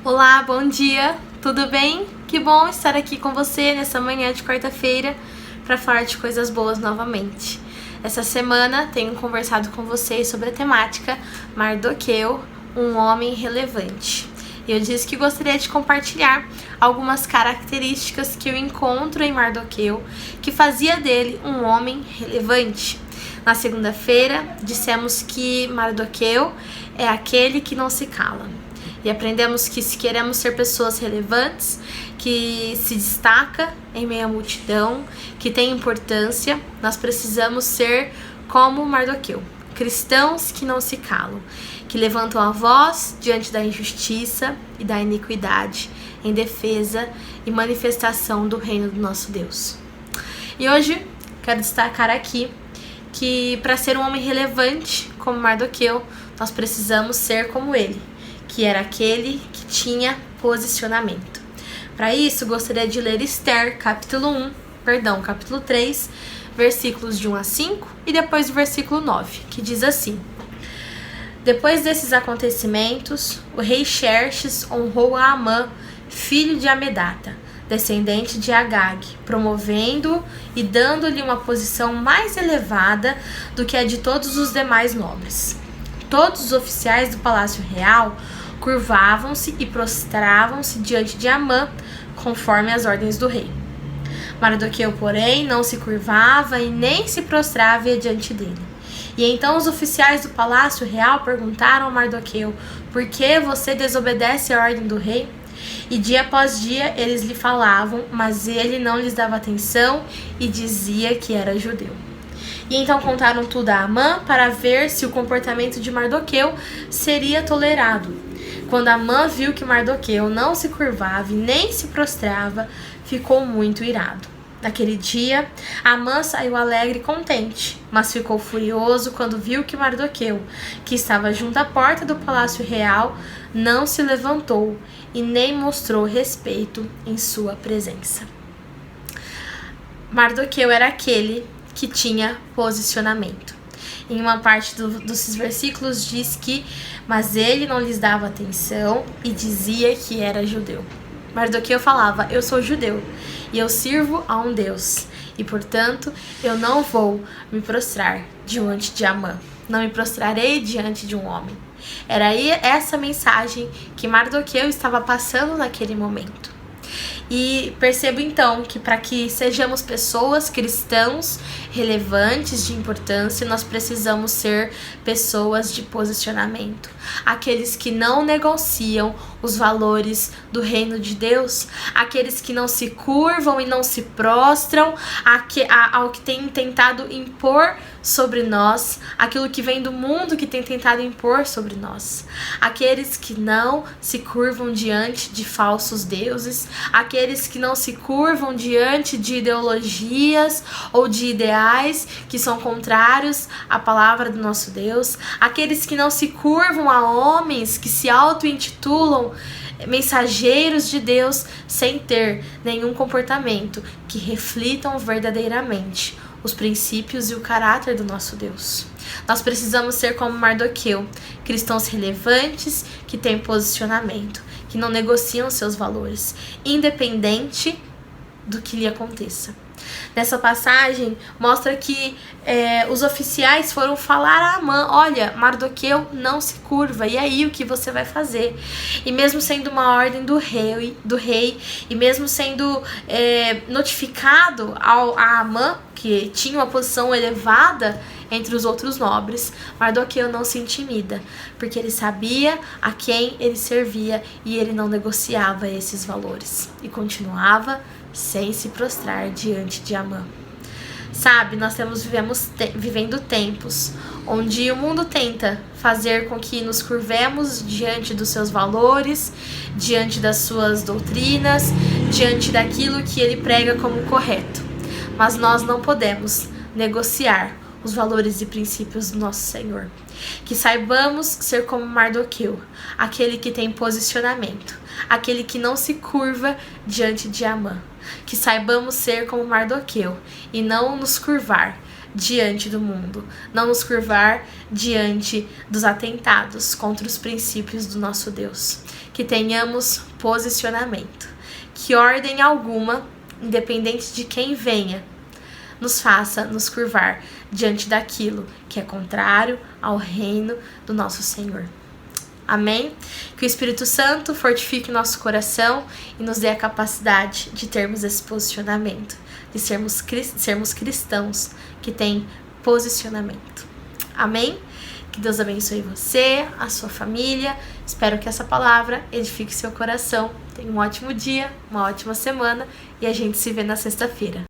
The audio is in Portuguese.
Olá, bom dia, tudo bem? Que bom estar aqui com você nessa manhã de quarta-feira para falar de coisas boas novamente. Essa semana tenho conversado com vocês sobre a temática Mardoqueu, um homem relevante. Eu disse que gostaria de compartilhar algumas características que eu encontro em Mardoqueu que fazia dele um homem relevante. Na segunda-feira, dissemos que Mardoqueu é aquele que não se cala. E aprendemos que se queremos ser pessoas relevantes, que se destaca em meio à multidão, que tem importância, nós precisamos ser como Mardoqueu, cristãos que não se calam, que levantam a voz diante da injustiça e da iniquidade, em defesa e manifestação do reino do nosso Deus. E hoje quero destacar aqui que para ser um homem relevante como Mardoqueu, nós precisamos ser como ele, que era aquele que tinha posicionamento. Para isso, gostaria de ler Esther, capítulo 3, versículos de 1 a 5 e depois o versículo 9, que diz assim: Depois desses acontecimentos, o rei Xerxes honrou a Amã, filho de Amedata, descendente de Agag, promovendo e dando-lhe uma posição mais elevada do que a de todos os demais nobres. Todos os oficiais do palácio real curvavam-se e prostravam-se diante de Amã, conforme as ordens do rei. Mardoqueu, porém, não se curvava e nem se prostrava diante dele. E então os oficiais do palácio real perguntaram a Mardoqueu: Por que você desobedece a ordem do rei? E dia após dia eles lhe falavam, mas ele não lhes dava atenção e dizia que era judeu. E então contaram tudo a Amã para ver se o comportamento de Mardoqueu seria tolerado. Quando Amã viu que Mardoqueu não se curvava e nem se prostrava, ficou muito irado. Naquele dia, Amã saiu alegre e contente, mas ficou furioso quando viu que Mardoqueu, que estava junto à porta do palácio real, não se levantou e nem mostrou respeito em sua presença. Mardoqueu era aquele que tinha posicionamento. Em uma parte dos versículos diz que, mas ele não lhes dava atenção e dizia que era judeu. Mardoqueu falava: eu sou judeu e eu sirvo a um Deus e, portanto, eu não vou me prostrar diante de Amã. Não me prostrarei diante de um homem. Era aí essa mensagem que Mardoqueu estava passando naquele momento. E percebo então que para que sejamos pessoas cristãos relevantes, de importância, nós precisamos ser pessoas de posicionamento. Aqueles que não negociam os valores do reino de Deus, aqueles que não se curvam e não se prostram ao que tem tentado impor sobre nós, aquilo que vem do mundo que tem tentado impor sobre nós. Aqueles que não se curvam diante de falsos deuses, aqueles que não se curvam diante de ideologias ou de ideais que são contrários à palavra do nosso Deus, aqueles que não se curvam a homens que se auto-intitulam mensageiros de Deus sem ter nenhum comportamento que reflitam verdadeiramente os princípios e o caráter do nosso Deus. Nós precisamos ser como Mardoqueu, cristãos relevantes que têm posicionamento, que não negociam seus valores, independente do que lhe aconteça. Nessa passagem, mostra que os oficiais foram falar a Amã: olha, Mardoqueu não se curva, e aí o que você vai fazer? E mesmo sendo uma ordem do rei e mesmo sendo notificado a Amã, que tinha uma posição elevada entre os outros nobres, Mardoqueu não se intimida, porque ele sabia a quem ele servia e ele não negociava esses valores e continuava sem se prostrar diante de Amã. Sabe, nós vivendo tempos onde o mundo tenta fazer com que nos curvemos diante dos seus valores, diante das suas doutrinas, diante daquilo que ele prega como correto. Mas nós não podemos negociar os valores e princípios do nosso Senhor. Que saibamos ser como Mardoqueu, aquele que tem posicionamento, aquele que não se curva diante de Amã. Que saibamos ser como Mardoqueu e não nos curvar diante do mundo, não nos curvar diante dos atentados contra os princípios do nosso Deus. Que tenhamos posicionamento, que ordem alguma, independente de quem venha, nos faça nos curvar diante daquilo que é contrário ao reino do nosso Senhor. Amém? Que o Espírito Santo fortifique nosso coração e nos dê a capacidade de termos esse posicionamento, de sermos cristãos que têm posicionamento. Amém? Que Deus abençoe você, a sua família. Espero que essa palavra edifique seu coração. Tenha um ótimo dia, uma ótima semana e a gente se vê na sexta-feira.